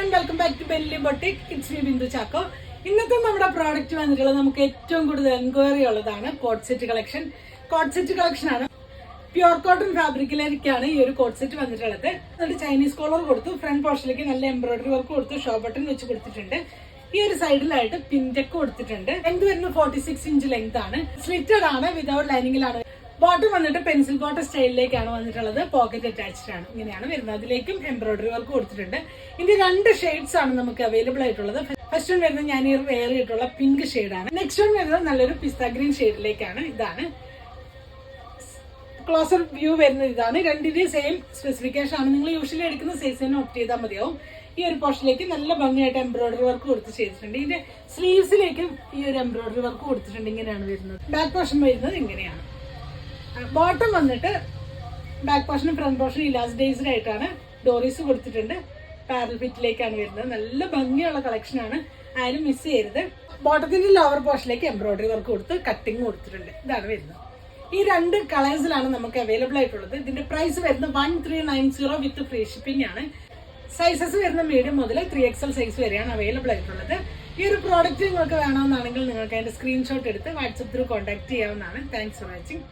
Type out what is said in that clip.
everyone, welcome back to Belly Boutique. It's me Bindu Chako. ഇന്നത്തെ നമ്മുടെ product വന്നിട്ടുള്ളത് നമുക്ക് ഏറ്റവും കൂടുതൽ എൻക്വയറി ഉള്ളതാണ് coat set collection. Coat set collection ആണ്. പ്യൂർ കോട്ടൺ ഫാബ്രിക്കിലേക്കാണ് ഈ ഒരു കോട്ട് സെറ്റ് വന്നിട്ടുള്ളത്. എന്നിട്ട് ചൈനീസ് കോളർ കൊടുത്തു, ഫ്രണ്ട് പോർഷനിലേക്ക് നല്ല എംബ്രോയിഡറി വർക്ക് കൊടുത്തു, ഷോ ബട്ടൺ വെച്ച് കൊടുത്തിട്ടുണ്ട്. ഈ ഒരു സൈഡിലായിട്ട് പിൻടെക്ക് കൊടുത്തിട്ടുണ്ട്. ലെങ്ത് വരുന്ന 46 ഇഞ്ച് ലെങ്ത് ആണ്. സ്ലിറ്റഡ് ആണ്, വിതൗട്ട് ലൈനിങ്ങിലാണ്. ബോട്ടം വന്നിട്ട് പെൻസിൽ ബോട്ടം സ്റ്റൈലിലേക്കാണ് വന്നിട്ടുള്ളത്. പോക്കറ്റ് അറ്റാച്ച്ഡ് ആണ്. ഇങ്ങനെയാണ് വരുന്നത്. അതിലേക്കും എംബ്രോയിഡറി വർക്ക് കൊടുത്തിട്ടുണ്ട്. ഇതിന്റെ 2 ഷെയ്ഡ്സ് ആണ് നമുക്ക് അവൈലബിൾ ആയിട്ടുള്ളത്. ഫസ്റ്റ് വൺ വരുന്നത് ഞാൻ ഈ വെയർ ചെയ്തിട്ടുള്ള പിങ്ക് ഷെയ്ഡാണ്. നെക്സ്റ്റ് വൺ വരുന്നത് നല്ലൊരു പിസ്ത ഗ്രീൻ ഷെയ്ഡിലേക്കാണ്. ഇതാണ് ക്ലോസർ വ്യൂ വരുന്നത്. ഇതാണ്. രണ്ടിന്റെയും സെയിം സ്പെസിഫിക്കേഷൻ ആണ്. നിങ്ങൾ യൂഷ്വലി എടുക്കുന്ന സൈസ് തന്നെ ഓപ്റ്റ് ചെയ്താൽ മതിയാവും. ഈ ഒരു പോർഷനിലേക്ക് നല്ല ഭംഗിയായിട്ട് എംബ്രോയിഡറി വർക്ക് കൊടുത്ത് ചെയ്തിട്ടുണ്ട്. ഇതിന്റെ സ്ലീവ്സിലേക്കും ഈ ഒരു എംബ്രോയിഡറി വർക്ക് കൊടുത്തിട്ടുണ്ട്. ഇങ്ങനെയാണ് വരുന്നത്. ബാക്ക് പോർഷൻ വരുന്നത് ഇങ്ങനെയാണ്. ബോട്ടം വന്നിട്ട് ബാക്ക് പോർഷനും ഫ്രണ്ട് പോർഷനും ഇലാസ്റ്റിക് ആയിട്ടാണ് ഡോറീസ് കൊടുത്തിട്ടുണ്ട്. പാരൽ ഫിറ്റിലേക്കാണ് വരുന്നത്. നല്ല ഭംഗിയുള്ള കളക്ഷൻ ആണ്, ആരും മിസ് ചെയ്യരുത്. ബോട്ടത്തിന്റെ ലോവർ പോർഷനിലേക്ക് എംബ്രോയിഡറി വർക്ക് കൊടുത്ത് കട്ടിങ് കൊടുത്തിട്ടുണ്ട്. ഇതാണ് വരുന്നത്. ഈ 2 കളേഴ്സിലാണ് നമുക്ക് അവൈലബിൾ ആയിട്ടുള്ളത്. ഇതിന്റെ പ്രൈസ് വരുന്നത് 1390 വിത്ത് ഫ്രീ ഷിപ്പിംഗ് ആണ്. സൈസസ് വരുന്ന മീഡിയം മുതൽ 3XL സൈസ് വരെയാണ് അവൈലബിൾ ആയിട്ടുള്ളത്. ഈ ഒരു പ്രോഡക്റ്റ് നിങ്ങൾക്ക് വേണമെന്നാണെങ്കിൽ നിങ്ങൾക്ക് അതിന്റെ സ്ക്രീൻഷോട്ട് എടുത്ത് വാട്സപ്പ് ത്രൂ കോൺടാക്ട് ചെയ്യാവുന്നതാണ്. Thanks for watching.